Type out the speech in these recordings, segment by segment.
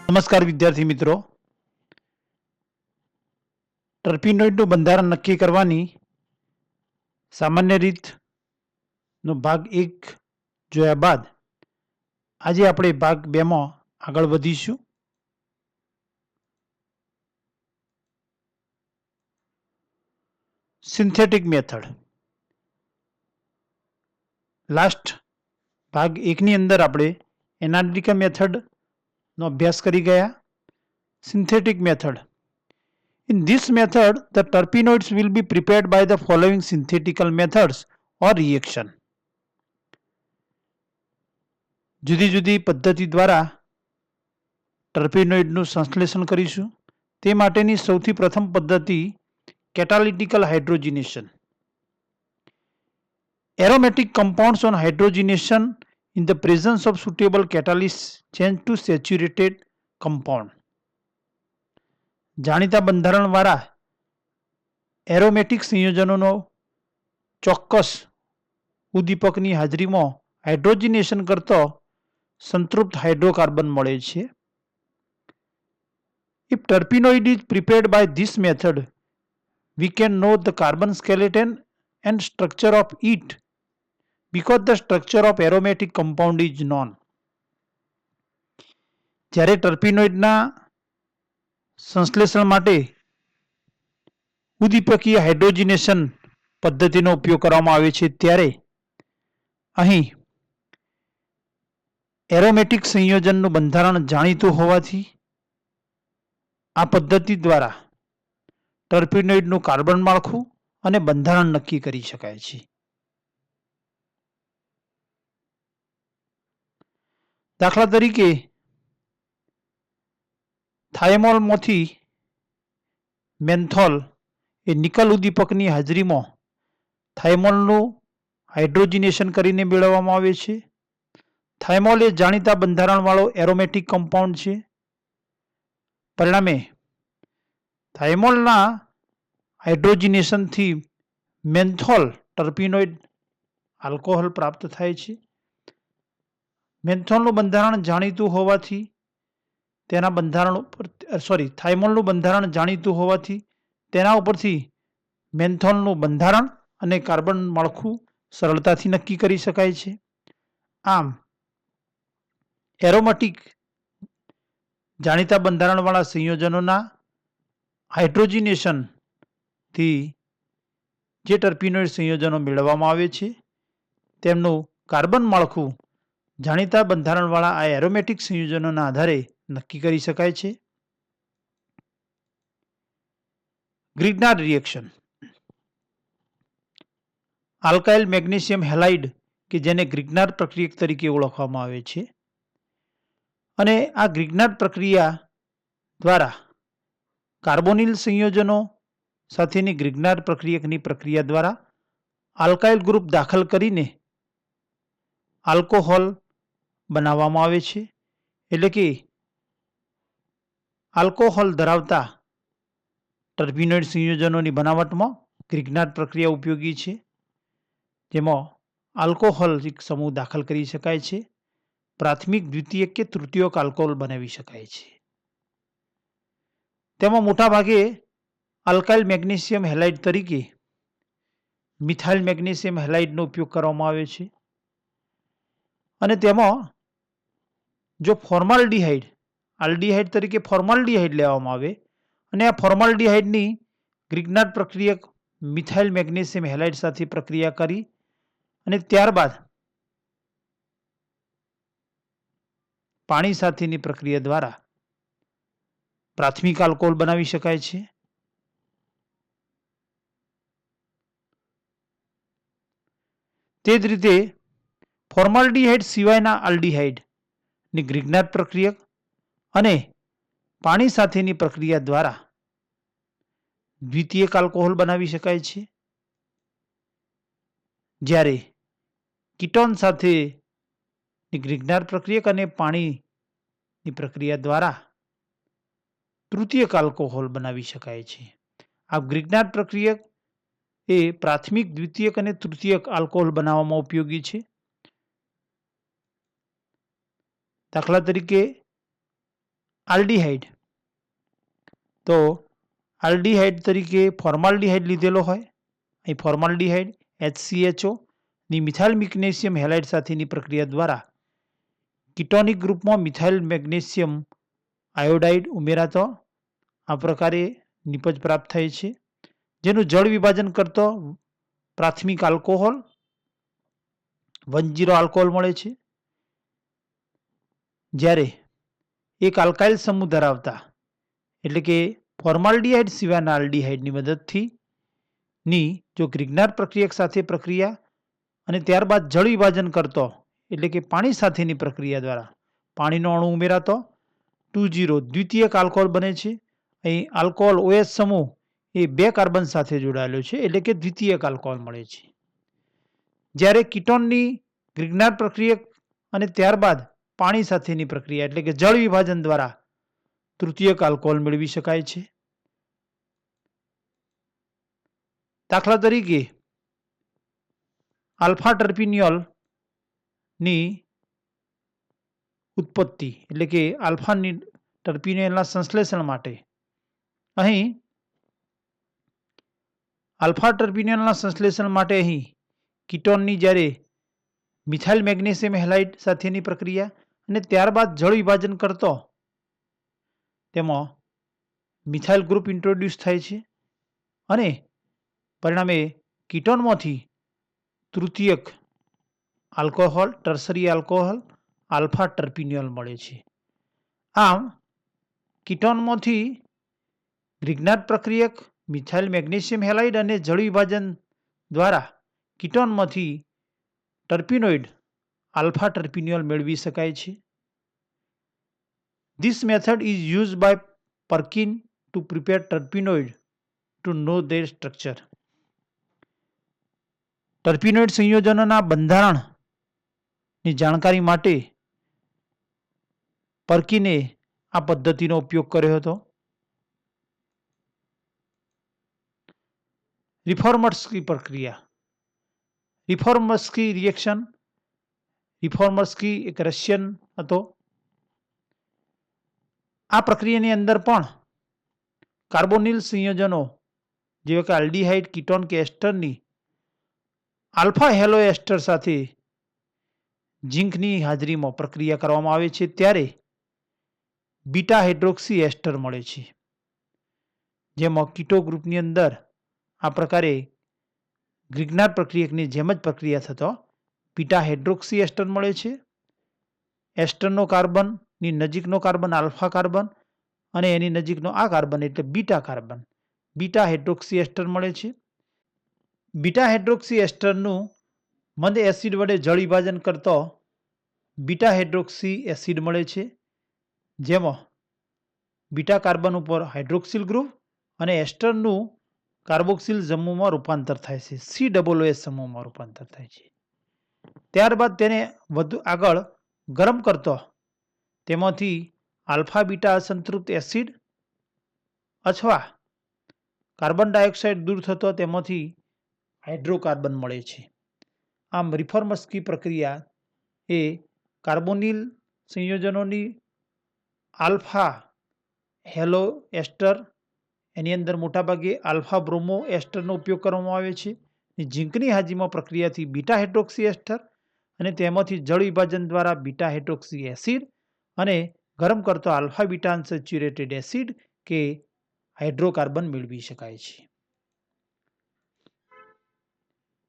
નમસ્કાર વિદ્યાર્થી મિત્રો, ટર્પીનોઇડનું બંધારણ નક્કી કરવાની સામાન્ય રીતનો ભાગ 1 જોયા બાદ આજે આપણે ભાગ 2માં આગળ વધીશું. Synthetic method. લાસ્ટ ભાગ 1ની અંદર આપણે એનાલિટિકલ મેથડનો અભ્યાસ કરી ગયા. Synthetic method. In this method, the terpenoids will be prepared by the following synthetical methods or reaction. જુદી જુદી પદ્ધતિ દ્વારા ટર્પીનોઇડનું સંશ્લેષણ કરીશું. તે માટેની સૌથી પ્રથમ પદ્ધતિ catalytical hydrogenation. Aromatic compounds on hydrogenation in the presence of suitable catalysts change to saturated compound. જાણીતા બંધારણવાળા એરોમેટિક સંયોજનોનો ચોક્કસ ઉદ્દીપકની હાજરીમાં હાઇડ્રોજનેશન કરતો સંતૃપ્ત હાઇડ્રોકાર્બન મળે છે. If terpenoid is prepared by this method, we can know the carbon skeleton and structure of it because the structure of aromatic compound is known. જ્યારે ટર્પીનોઇડના સંશ્લેષણ માટે ઉદ્દીપકીય હાઇડ્રોજનેશન પદ્ધતિનો ઉપયોગ કરવામાં આવે છે ત્યારે અહીં એરોમેટિક સંયોજનનું બંધારણ જાણીતું હોવાથી આ પદ્ધતિ દ્વારા ટર્પીનોઇડનું કાર્બન માળખું અને બંધારણ નક્કી કરી શકાય છે. દાખલા તરીકે થાઇમોલમાંથી મેન્થોલ એ નિકલ ઉદ્દીપકની હાજરીમાં થાઇમોલનું હાઇડ્રોજનેશન કરીને મેળવવામાં આવે છે. થાઇમોલ એ જાણીતા બંધારણવાળો એરોમેટિક કમ્પાઉન્ડ છે. પરિણામે થાઇમોલના હાઇડ્રોજનેશનથી મેન્થોલ ટર્પીનોઇડ આલ્કોહોલ પ્રાપ્ત થાય છે. મેન્થોલનું બંધારણ જાણીતું હોવાથી થાઇમોલનું બંધારણ જાણીતું હોવાથી તેના ઉપરથી મેન્થોલનું બંધારણ અને કાર્બન માળખું સરળતાથી નક્કી કરી શકાય છે. આમ એરોમેટિક જાણીતા બંધારણવાળા સંયોજનોના હાઇડ્રોજનેશનથી જે ટર્પીનોઇડ સંયોજનો મેળવવામાં આવે છે તેમનું કાર્બન માળખું જાણીતા બંધારણવાળા આ એરોમેટિક સંયોજનોના આધારે નક્કી કરી શકાય છે. ગ્રિગ્નાર્ડ રિએક્શન. આલ્કાઇલ મેગ્નેશિયમ હેલાઇડ કે જેને ગ્રિગ્નાર્ડ પ્રક્રિયક તરીકે ઓળખવામાં આવે છે અને આ ગ્રિગ્નાર્ડ પ્રક્રિયા દ્વારા કાર્બોનિલ સંયોજનો સાથેની ગ્રિગ્નાર્ડ પ્રક્રિયકની પ્રક્રિયા દ્વારા આલ્કાઇલ ગ્રુપ દાખલ કરીને આલ્કોહોલ બનાવવામાં આવે છે. એટલે કે આલ્કોહોલ ધરાવતા ટર્પીનોઇડ સંયોજનોની બનાવટમાં ગ્રિગ્નાર્ડ પ્રક્રિયા ઉપયોગી છે, જેમાં આલ્કોહોલિક સમૂહ દાખલ કરી શકાય છે. પ્રાથમિક, દ્વિતીયક કે તૃતીયક આલ્કોહોલ બનાવી શકાય છે. તેમાં મોટાભાગે આલ્કાઇલ મેગ્નેશિયમ હેલાઇડ તરીકે મિથાઇલ મેગ્નેશિયમ હેલાઇડનો ઉપયોગ કરવામાં આવે છે અને તેમાં જો ફોર્માલ્ડિહાઇડ આલ્ડિહાઇડ તરીકે ફોર્માલ્ડિહાઇડ લેવામાં આવે અને આ ફોર્માલ્ડિહાઇડની ગ્રિગ્નાર્ડ પ્રક્રિયક મિથાઇલ મેગ્નેશિયમ હેલાઇડ સાથે પ્રક્રિયા કરી અને ત્યારબાદ પાણી સાથેની પ્રક્રિયા દ્વારા પ્રાથમિક આલ્કોહોલ બનાવી શકાય છે. તે જ રીતે ફોર્માલ્ડિહાઇડ સિવાયના આલ્ડિહાઇડની ગ્રિગ્નાર્ડ પ્રક્રિયક અને પાણી સાથેની પ્રક્રિયા દ્વારા દ્વિતીયક આલ્કોહોલ બનાવી શકાય છે. જ્યારે કીટોન સાથેની ગ્રિગ્નાર્ડ પ્રક્રિયક અને પાણીની પ્રક્રિયા દ્વારા તૃતીયક આલ્કોહોલ બનાવી શકાય છે. આ ગ્રિગ્નાર્ડ પ્રક્રિયક એ પ્રાથમિક, દ્વિતીયક અને તૃતીયક આલ્કોહોલ બનાવવામાં ઉપયોગી છે. દાખલા તરીકે આલ્ડીહાઇડ, તો આલ્ડીહાઇડ તરીકે ફોર્માલ્ડીહાઇડ લીધેલો હોય, અહીં ફોર્માલ્ડીહાઇડ HCHO ની મિથાઇલ મેગ્નેશિયમ હેલાઇડ સાથેની પ્રક્રિયા દ્વારા કીટોનિક ગ્રુપમાં મિથાઇલ મેગ્નેશિયમ આયોડાઇડ ઉમેરાતો આ પ્રકારે નિપજ પ્રાપ્ત થાય છે, જેનું જળ વિભાજન કરતો પ્રાથમિક આલ્કોહોલ 1,0 આલ્કોહોલ મળે છે. જ્યારે એક આલ્કાઇલ સમૂહ ધરાવતા એટલે કે ફોર્માલ્ડીહાઇડ સિવાયના આલ્ડીહાઇડની મદદથી જો ગ્રિગ્નાર પ્રક્રિયક સાથે પ્રક્રિયા અને ત્યારબાદ જળ વિભાજન કરતો એટલે કે પાણી સાથેની પ્રક્રિયા દ્વારા પાણીનો અણુ ઉમેરાતો 2,0 દ્વિતીયક આલ્કોહોલ બને છે. અહીં આલ્કોહોલ OH સમૂહ એ 2 કાર્બન સાથે જોડાયેલો છે એટલે કે દ્વિતીયક આલ્કોહોલ મળે છે. જ્યારે કીટોનની ગ્રિગ્નાર પ્રક્રિયક અને ત્યારબાદ પાણી સાથેની પ્રક્રિયા એટલે કે જળ વિભાજન દ્વારા તૃતીયક આલ્કોહોલ મેળવી શકાય છે. દાખલા તરીકે આલ્ફા ટર્પિનિયોલ ની ઉત્પત્તિ એટલે કે આલ્ફા ટર્પિનિયોલના સંશ્લેષણ માટે અહીં કીટોનની જ્યારે મિથાઇલ મેગ્નેશિયમ હેલાઇડ સાથેની પ્રક્રિયા અને ત્યારબાદ જળ વિભાજન કરતો તેમાં મિથાઇલ ગ્રુપ ઇન્ટ્રોડ્યુસ થાય છે અને પરિણામે કીટોનમાંથી તૃતીયક આલ્કોહોલ ટર્સરી આલ્કોહોલ આલ્ફા ટર્પિનિયોલ મળે છે. આમ કીટોનમાંથી ગ્રિગ્નાર પ્રક્રિયક મિથાઇલ મેગ્નેશિયમ હેલાઇડ અને જળ વિભાજન દ્વારા કીટોનમાંથી ટર્પિનોઇડ આલ્ફા ટર્પિનિયોલ મેળવી શકાય છે. This method is used by Perkin to prepare terpenoid to know their structure. ટર્પિનોઇડ સંયોજનોના બંધારણની જાણકારી માટે પર્કિને આ પદ્ધતિનો ઉપયોગ કર્યો હતો. રિફોર્મર્સકી પ્રક્રિયા, રિફોર્મર્સકી રિએક્શન. રિફોર્મર્સકી એક રશિયન હતો. આ પ્રક્રિયાની અંદર પણ કાર્બોનિલ સંયોજનો જેવા કે આલ્ડીહાઇડ, કીટોન કે એસ્ટરની આલ્ફા હેલો એસ્ટર સાથે ઝિંકની હાજરીમાં પ્રક્રિયા કરવામાં આવે છે ત્યારે બીટા હાઇડ્રોક્સી એસ્ટર મળે છે, જેમાં કીટો ગ્રુપની અંદર આ પ્રકારે ગ્રિગ્નાર પ્રક્રિયકની જેમ જ પ્રક્રિયા થતો બીટા હાઇડ્રોક્સી એસ્ટર મળે છે. એસ્ટરનો કાર્બનની નજીકનો કાર્બન આલ્ફા કાર્બન અને એની નજીકનો આ કાર્બન એટલે બીટા કાર્બન, બીટા હાઇડ્રોક્સી એસ્ટર મળે છે. બીટા હાઇડ્રોક્સી એસ્ટરનું મંદ એસિડ વડે જળ વિભાજન કરતો બીટા હાઇડ્રોક્સી એસિડ મળે છે, જેમાં બીટા કાર્બન ઉપર હાઇડ્રોક્સિલ ગ્રુપ અને એસ્ટરનું કાર્બોક્સિલ સમૂહમાં રૂપાંતર થાય છે, COOH સમૂહમાં રૂપાંતર થાય છે. ત્યારબાદ તેને વધુ આગળ ગરમ કરતો તેમાંથી આલ્ફા બીટા અસંતૃપ્ત એસિડ અથવા કાર્બન ડાયોક્સાઇડ દૂર થતો તેમાંથી હાઇડ્રોકાર્બન મળે છે. આમ રિફોર્મર્સકી પ્રક્રિયા એ કાર્બોનિલ સંયોજનોની આલ્ફા હેલો એસ્ટર, એની અંદર મોટાભાગે આલ્ફા બ્રોમો એસ્ટરનો ઉપયોગ કરવામાં આવે છે. ઝિંકની હાજરીમાં પ્રક્રિયાથી બીટા હાઇડ્રોક્સી એસ્ટર અને તેમાંથી જળ વિભાજન દ્વારા બીટા હાઇડ્રોક્સી એસિડ અને ગરમ કરતો આલ્ફા બીટા અનસેચ્યુરેટેડ એસિડ કે હાઇડ્રોકાર્બન મેળવી શકાય છે.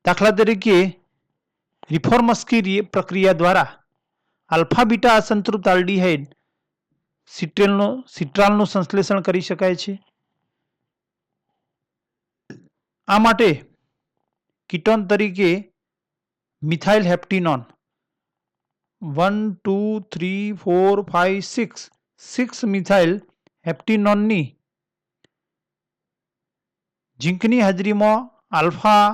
દાખલા તરીકે રિફોર્મર્સકી પ્રક્રિયા દ્વારા આલ્ફા બીટા અસંતૃપ્ત આલ્ડીહાઇડ સિટ્રાલનું સંશ્લેષણ કરી શકાય છે. આ માટે કીટોન તરીકે મિથાઇલ હેપ્ટિનોન 1, 2, 3, 4, 5, 6 મિથાઇલ હેપ્ટિનોનની ઝિંકની હાજરીમાં આલ્ફા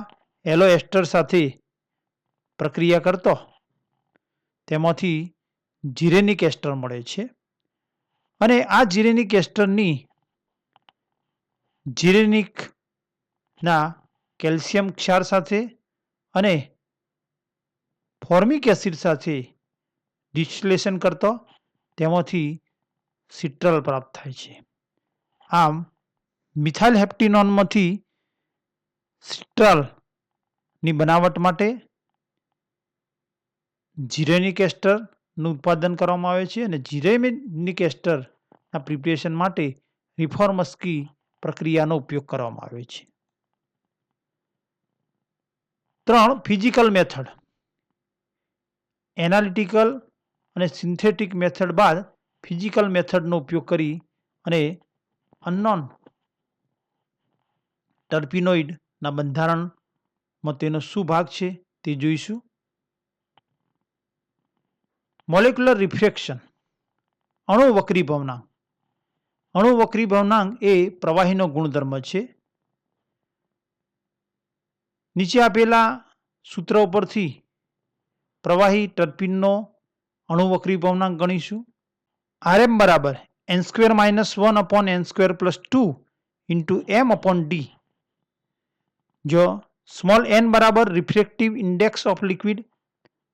હેલો એસ્ટર સાથે પ્રક્રિયા કરતો તેમાંથી જીરેનિક એસ્ટર મળે છે અને આ જીરેનિક એસ્ટરની જીરેનિકના કેલ્શિયમ ક્ષાર સાથે અને ફોર્મિક એસિડ સાથે ડિસ્ટિલેશન કરતો તેમાંથી સિટ્રલ પ્રાપ્ત થાય છે. આમ મિથાઇલ હેપ્ટેનોનમાંથી સિટ્રલની બનાવટ માટે જીરેનિક એસ્ટરનું ઉત્પાદન કરવામાં આવે છે અને જીરેનિક એસ્ટરના પ્રિપરેશન માટે રિફોર્મસ્કી પ્રક્રિયાનો ઉપયોગ કરવામાં આવે છે. 3. Physical method. એનાલિટિકલ અને સિન્થેટિક મેથડ બાદ ફિઝિકલ મેથડનો ઉપયોગ કરી અને અનનોન ટર્પિનોઇડના બંધારણમાં તેનો શું ભાગ છે તે જોઈશું. Molecular refraction. અણુ વક્રીભવનાંક. અણુ વક્રીભવનાંક એ પ્રવાહીનો ગુણધર્મ છે. નીચે આપેલા સૂત્ર ઉપરથી પ્રવાહી ટર્પિનનો અણુ વક્રીભવનાંક ગણીશું. Rm બરાબર n² - 1 n² + 2 into m/d. જો સ્મોલ n બરાબર રિફ્રેક્ટિવ ઇન્ડેક્સ ઓફ લિક્વિડ,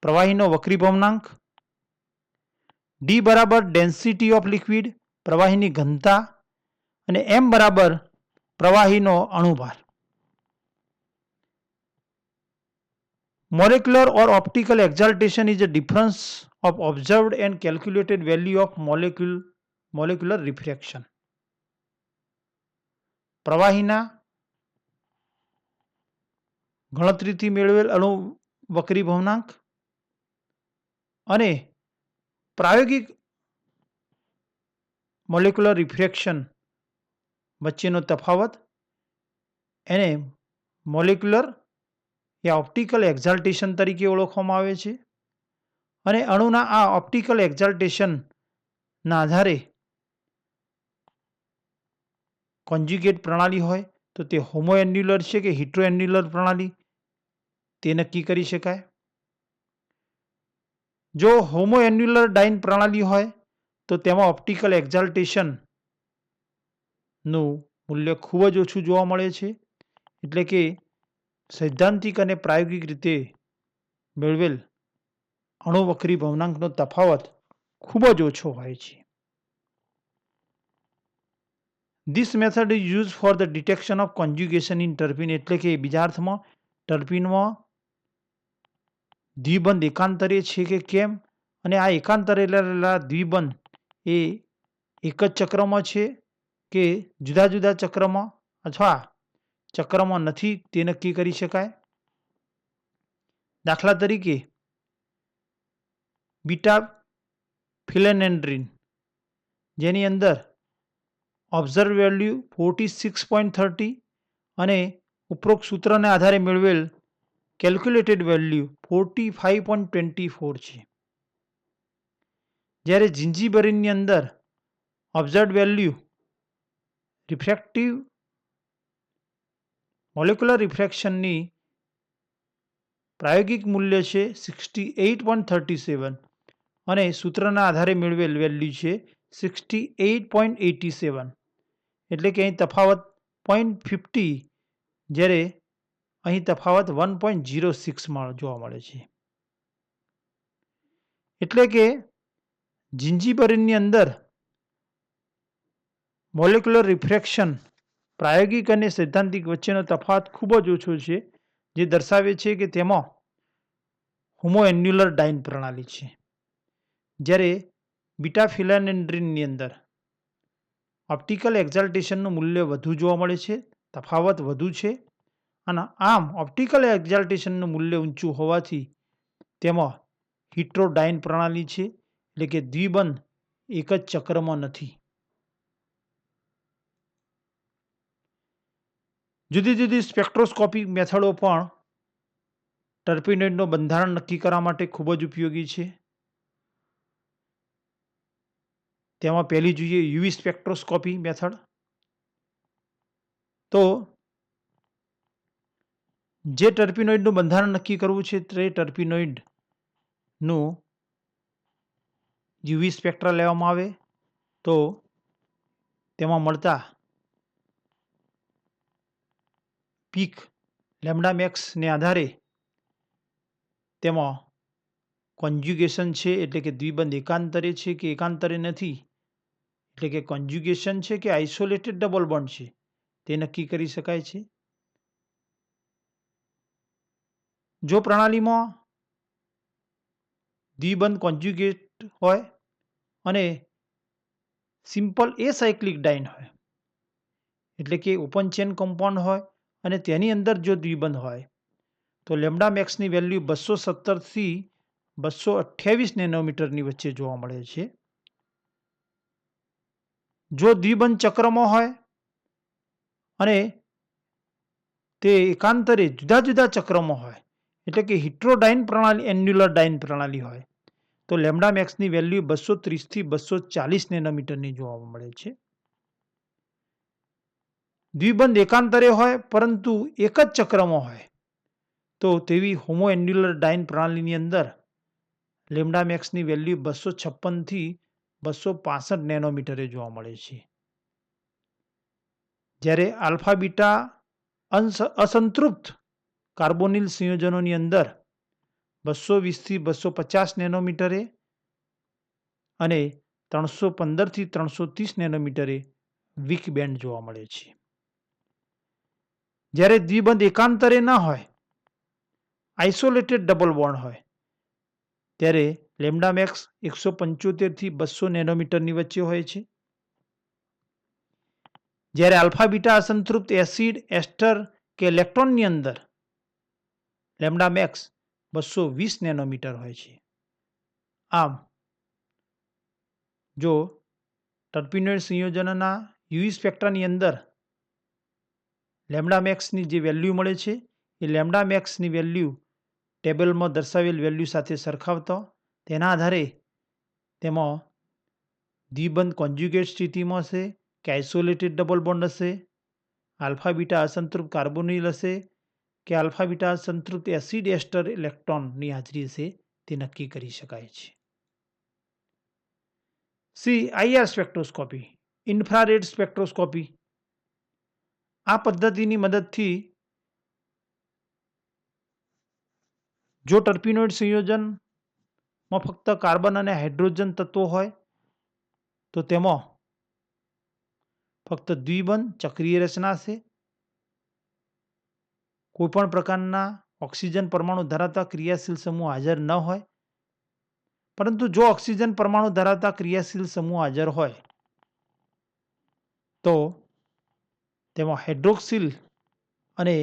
પ્રવાહીનો વક્રીભવનાંક. d બરાબર ડેન્સિટી ઓફ લિક્વિડ, પ્રવાહીની ઘનતા. અને m બરાબર પ્રવાહીનો અણુભાર. Molecular or optical exaltation is a difference of observed and calculated value of molecular refraction. પ્રવાહીના ગણતરીથી મેળવેલ અણુ વક્રીભવનાંક અને પ્રાયોગિક મોલેક્યુલર રિફ્રેક્શન વચ્ચેનો તફાવત એને મોલેક્યુલર યા ઓપ્ટિકલ એક્ઝાલ્ટેશન તરીકે ઓળખવામાં આવે છે. અને અણુના આ ઓપ્ટિકલ એક્ઝાલ્ટેશનના આધારે કોન્જ્યુગેટ પ્રણાલી હોય તો તે હોમોએન્યુલર છે કે હિટ્રોએન્યુલર પ્રણાલી તે નક્કી કરી શકાય. જો હોમોએન્યુલર ડાઇન પ્રણાલી હોય તો તેમાં ઓપ્ટિકલ એક્ઝાલ્ટેશનનું મૂલ્ય ખૂબ જ ઓછું જોવા મળે છે. એટલે કે સૈદ્ધાંતિક અને પ્રાયોગિક રીતે મેળવેલ અણુ વક્રીભવનાંકનો તફાવત ખૂબ જ ઓછો હોય છે. This method is used for the detection of conjugation in ટર્પિન. એટલે કે બીજા અર્થમાં ટર્પિનમાં દ્વિબંધ એકાંતરે છે કે કેમ, અને આ એકાંતરે રહેલા દ્વિબંધ એ એક જ ચક્રમાં છે કે જુદા જુદા ચક્રમાં અથવા ચક્રમાં નથી તે નક્કી કરી શકાય. દાખલા તરીકે બીટા ફિલેનેન્ડ્રીન જેની અંદર ઓબ્ઝર્વ વેલ્યુ 46.30 અને ઉપરોક્ત સૂત્રને આધારે મેળવેલ કેલ્ક્યુલેટેડ વેલ્યુ 45.24 છે. જ્યારે જિંજીબેરિનની અંદર ઓબ્ઝર્વ વેલ્યુ રિફ્રેક્ટિવ મોલેક્યુલર રિફ્રેક્શનની પ્રાયોગિક મૂલ્ય છે 68.37 અને સૂત્રના આધારે મેળવેલ વેલ્યુ છે 68.87. એટલે કે અહીં તફાવત 0.50 જ્યારે અહીં તફાવત 1.06 જોવા મળે છે. એટલે કે જિંજીબેરિનની અંદર મોલેક્યુલર રિફ્રેક્શન પ્રાયોગિક અને સૈદ્ધાંતિક વચ્ચેનો તફાવત ખૂબ જ ઓછો છે, જે દર્શાવે છે કે તેમાં હોમોએન્યુલર ડાઇન પ્રણાલી છે. જ્યારે બીટા ફિલેનેન્ડ્રીનની અંદર ઓપ્ટિકલ એક્ઝાલ્ટેશનનું મૂલ્ય વધુ જોવા મળે છે, તફાવત વધુ છે. અને આમ ઓપ્ટિકલ એક્ઝાલ્ટેશનનું મૂલ્ય ઊંચું હોવાથી તેમાં હિટ્રોડાઇન પ્રણાલી છે, એટલે કે દ્વિબંધ એક જ ચક્રમાં નથી. જુદી જુદી સ્પેક્ટ્રોસ્કોપિક મેથડો પણ ટર્પિનોઇડનું બંધારણ નક્કી કરવા માટે ખૂબ જ ઉપયોગી છે. તેમાં પહેલી જોઈએ યુવી સ્પેક્ટ્રોસ્કોપી મેથડ. તો જે ટર્પિનોઇડનું બંધારણ નક્કી કરવું છે તે ટર્પિનોઇડનું યુવી સ્પેક્ટ્રા લેવામાં આવે તો તેમાં મળતા પીક લેમ્ડા મેક્સને આધારે તેમાં કોન્જ્યુગેશન છે એટલે કે દ્વિબંધ એકાંતરે છે કે એકાંતરે નથી, એટલે કે કોન્જ્યુગેશન છે કે આઇસોલેટેડ ડબલ બોન્ડ છે તે નક્કી કરી શકાય છે. જો પ્રણાલીમાં દ્વિબંધ કોન્જ્યુગેટ હોય અને સિમ્પલ એસાયક્લિક ડાયન હોય, એટલે કે ઓપન ચેન કમ્પાઉન્ડ હોય અને તેની અંદર જો દ્વિબંધ હોય તો લેમ્ડા મેક્સની વેલ્યુ 217 થી 228 નેનોમીટરની વચ્ચે જોવા મળે છે. જો દ્વિબંધ ચક્રમાં હોય અને તે એકાંતરે જુદા જુદા ચક્રમાં હોય, એટલે કે હિટ્રોડાયન પ્રણાલી એન્યુલર ડાયન પ્રણાલી હોય તો લેમ્ડા મેક્સની વેલ્યુ 230 થી 240 નેનોમીટરની જોવા મળે છે. દ્વિબંધ એકાંતરે હોય પરંતુ એક જ ચક્રમાં હોય તો તેવી હોમો એન્યુલર ડાયન પ્રણાલીની અંદર લેમ્ડા મેક્સની વેલ્યુ 256 થી 265 નેનોમીટરે જોવા મળે છે. જ્યારે આલ્ફા બીટા અસંતૃપ્ત કાર્બોનિલ સંયોજનોની અંદર 220 થી 250 નેનોમીટરે અને 315 થી 330 નેનોમીટરે વીક બેન્ડ જોવા મળે છે. જ્યારે દ્વિબંધ એકાંતરે ના હોય, આઇસોલેટેડ ડબલ બોન્ડ હોય, ત્યારે લેમ્ડા મેક્સ 175 થી 200 નેનોમીટરની વચ્ચે હોય છે. જ્યારે આલ્ફા બીટા અસંતૃપ્ત એસિડ, એસ્ટર કે ઇલેક્ટ્રોનની અંદર લેમ્ડા મેક્સ 220 નેનોમીટર હોય છે. આમ જો ટર્પીનોઇડ સંયોજનોના યુવી સ્પેક્ટ્રાની અંદર લેમ્ડા મેક્સની જે વેલ્યુ મળે છે એ લેમ્ડા મેક્સની વેલ્યુ ટેબલમાં દર્શાવેલ વેલ્યુ સાથે સરખાવતા તેના આધારે તેમાં દ્વિબંધ કોન્જ્યુગેટ સ્થિતિમાં હશે કે આઇસોલેટેડ ડબલ બોન્ડ હશે, આલ્ફા બીટા અસંતૃપ્ત કાર્બોનિલ હશે કે આલ્ફા બીટા અસંતૃપ્ત એસિડ, એસ્ટર, ઇલેક્ટ્રોનની હાજરી હશે તે નક્કી કરી શકાય છે. IR spectroscopy, infrared spectroscopy. આ પદ્ધતિની મદદથી જો ટર્પીનોઇડ સંયોજનમાં ફક્ત કાર્બન અને હાઇડ્રોજન તત્વો હોય તો તેમાં ફક્ત દ્વિબંધ ચક્રીય રચના હશે. કોઈપણ પ્રકારના ઓક્સિજન પરમાણુ ધરાવતા ક્રિયાશીલ સમૂહ હાજર ન હોય. પરંતુ જો ઓક્સિજન પરમાણુ ધરાવતા ક્રિયાશીલ સમૂહ હાજર હોય તો તેમાં હાઇડ્રોક્સિલ અને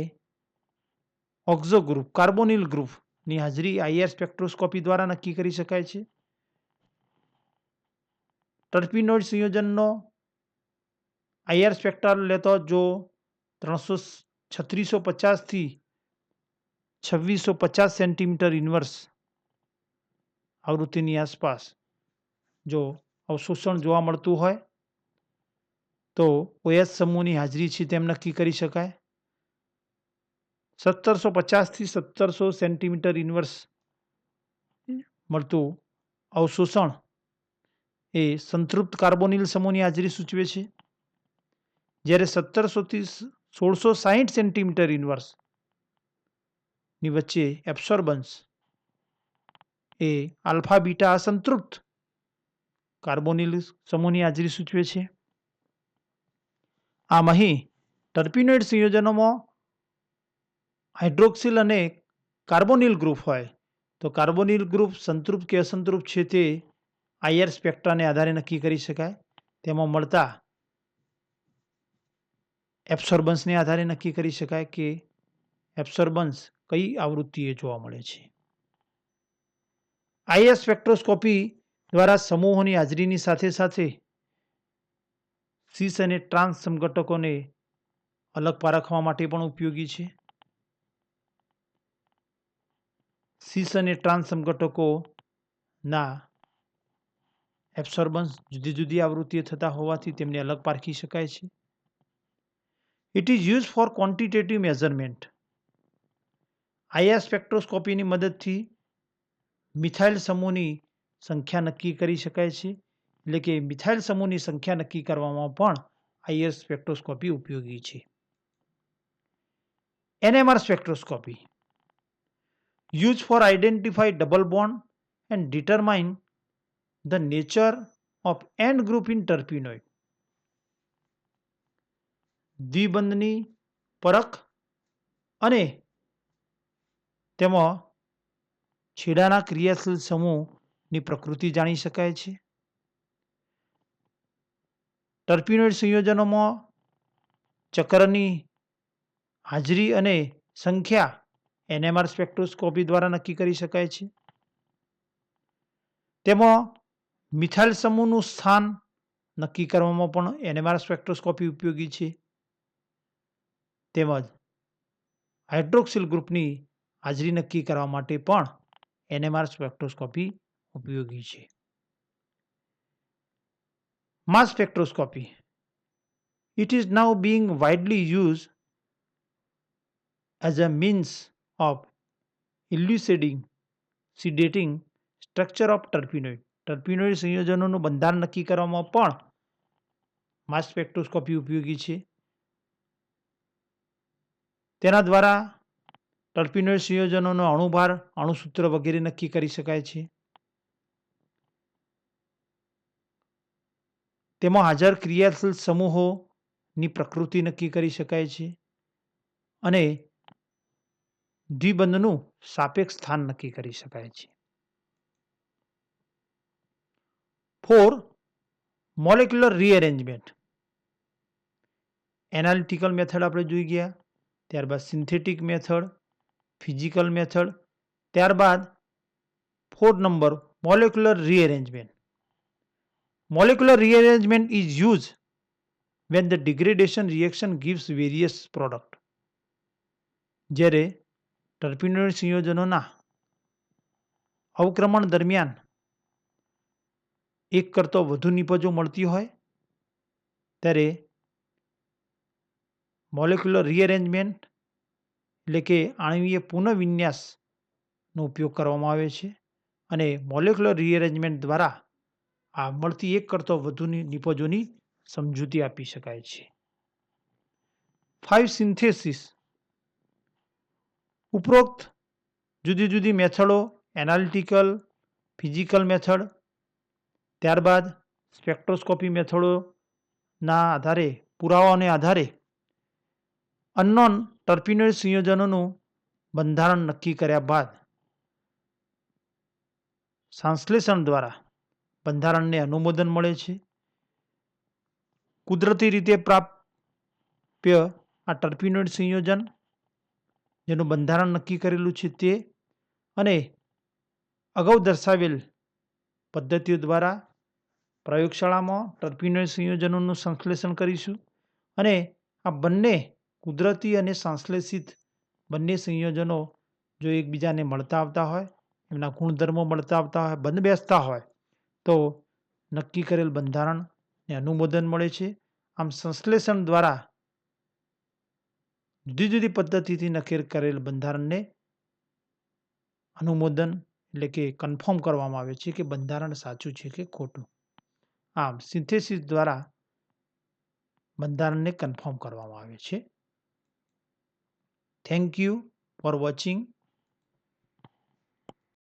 ઓક્ઝો ગ્રુપ, કાર્બોનિલ ગ્રુપની હાજરી IR સ્પેક્ટ્રોસ્કોપી દ્વારા નક્કી કરી શકાય છે. ટર્પીનોઇડ સંયોજનનો IR સ્પેક્ટ્રમ લેતો જો 3650 થી 2650 સેન્ટીમીટર ઇન્વર્સ આવૃત્તિની આસપાસ જો અવશોષણ જોવા મળતું હોય તો OH સમૂહની હાજરી છે તેમ નક્કી કરી શકાય. 1750 થી 1700 સેન્ટીમીટર ઇન્વર્સ મળતું અવશોષણ એ સંતૃપ્ત કાર્બોનિલ સમૂહની હાજરી સૂચવે છે. જ્યારે 1700 થી 1660 સેન્ટીમીટર ઇન્વર્સ ની વચ્ચે એબ્સોર્બન્સ એ આલ્ફા બીટા અસંતૃપ્ત કાર્બોનિલ સમૂહની હાજરી સૂચવે છે. આમ અહીં ટર્પીનોઇડ સંયોજનોમાં હાઇડ્રોક્સિલ અને કાર્બોનિલ ગ્રુપ હોય તો કાર્બોનિલ ગ્રુપ સંતૃપ્ત કે અસંતૃપ્ત છે તે IR સ્પેક્ટ્રાને આધારે નક્કી કરી શકાય. તેમાં મળતા એબ્સોર્બન્સને આધારે નક્કી કરી શકાય કે એબ્સોર્બન્સ કઈ આવૃત્તિએ જોવા મળે છે. IR સ્પેક્ટ્રોસ્કોપી દ્વારા સમૂહોની હાજરીની સાથે સાથે સીસ અને ટ્રાન્સ સમઘટકોને અલગ પારખવા માટે પણ ઉપયોગી છે. સીસ અને ટ્રાન્સ સમઘટકોના એબ્સોર્બન્સ જુદી જુદી આવૃત્તિએ થતા હોવાથી તેમને અલગ પારખી શકાય છે. It is use for quantitative measurement. IR સ્પેક્ટ્રોસ્કોપીની મદદથી મિથાઇલ સમૂહની સંખ્યા નક્કી કરી શકાય છે. એટલે કે મિથાઇલ સમૂહની સંખ્યા નક્કી કરવામાં પણ IR સ્પેક્ટ્રોસ્કોપી ઉપયોગી છે. NMR spectroscopy use for identify double bond and determine the nature of end group in terpenoid. દ્વિબંધની પરખ અને તેમાં છેડાના ક્રિયાશીલ સમૂહની પ્રકૃતિ જાણી શકાય છે. ટર્પીનોઇડ સંયોજનોમાં ચક્રની હાજરી અને સંખ્યા NMR સ્પેક્ટ્રોસ્કોપી દ્વારા નક્કી કરી શકાય છે. તેમાં મિથાઇલ સમૂહનું સ્થાન નક્કી કરવામાં પણ NMR સ્પેક્ટ્રોસ્કોપી ઉપયોગી છે. તેમજ હાઇડ્રોક્સિલ ગ્રુપની હાજરી નક્કી કરવા માટે પણ NMR સ્પેક્ટ્રોસ્કોપી ઉપયોગી છે. Mass spectroscopy. It is now being widely used as a means of elucidating structure of terpenoid. ટર્પીનોઇડ સંયોજનોનું બંધારણ નક્કી કરવામાં પણ માસ સ્પેક્ટ્રોસ્કોપી ઉપયોગી છે. તેના દ્વારા ટર્પીનોઇડ સંયોજનોનો અણુભાર, અણુસૂત્ર વગેરે નક્કી કરી શકાય છે. તેમાં હાજર ક્રિયાશીલ સમૂહોની પ્રકૃતિ નક્કી કરી શકાય છે અને દ્વિબંધનું સાપેક્ષ સ્થાન નક્કી કરી શકાય છે. 4. મોલેક્યુલર રીએરેન્જમેન્ટ. એનાલિટિકલ મેથડ આપણે જોઈ ગયા, ત્યારબાદ સિન્થેટિક મેથડ, ફિઝિકલ મેથડ, ત્યારબાદ 4 number molecular rearrangement. Molecular rearrangement is used when the degradation reaction gives various product. જ્યારે ટર્પીનોઇડ સંયોજનોના અવક્રમણ દરમિયાન એક કરતો વધુ નિપજો મળતી હોય ત્યારે મોલેક્યુલર રીએરેન્જમેન્ટ એટલે કે આણ્વીય પુનઃવિન્યાસનો ઉપયોગ કરવામાં આવે છે અને મોલેક્યુલર રીએરેન્જમેન્ટ દ્વારા આ મળતી એક કરતો વધુ નિપજોની સમજૂતી આપી શકાય છે. 5. સિન્થેસિસ. ઉપરોક્ત જુદી જુદી મેથડો એનાલિટિકલ, ફિઝિકલ મેથડ, ત્યારબાદ સ્પેક્ટ્રોસ્કોપી મેથડોના આધારે પુરાવાઓને આધારે અનનોન ટર્પીનોઇડ સંયોજનોનું બંધારણ નક્કી કર્યા બાદ સંશ્લેષણ દ્વારા બંધારણને અનુમોદન મળે છે. કુદરતી રીતે પ્રાપ્ય આ ટર્પીનોઇડ સંયોજન જેનું બંધારણ નક્કી કરેલું છે તે અને અગાઉ દર્શાવેલ પદ્ધતિઓ દ્વારા પ્રયોગશાળામાં ટર્પીનોઇડ સંયોજનોનું સંશ્લેષણ કરીશું અને આ બંને કુદરતી અને સંશ્લેષિત બંને સંયોજનો જો એકબીજાને મળતા આવતા હોય, એમના ગુણધર્મો મળતા આવતા હોય, બંધ બેસતા હોય તો નક્કી કરેલ બંધારણને અનુમોદન મળે છે. આમ સંશ્લેષણ દ્વારા જુદી જુદી પદ્ધતિથી નક્કી કરેલ બંધારણને અનુમોદન એટલે કે કન્ફર્મ કરવામાં આવે છે કે બંધારણ સાચું છે કે ખોટું. આમ સિન્થેસિસ દ્વારા બંધારણને કન્ફર્મ કરવામાં આવે છે. Thank you for watching.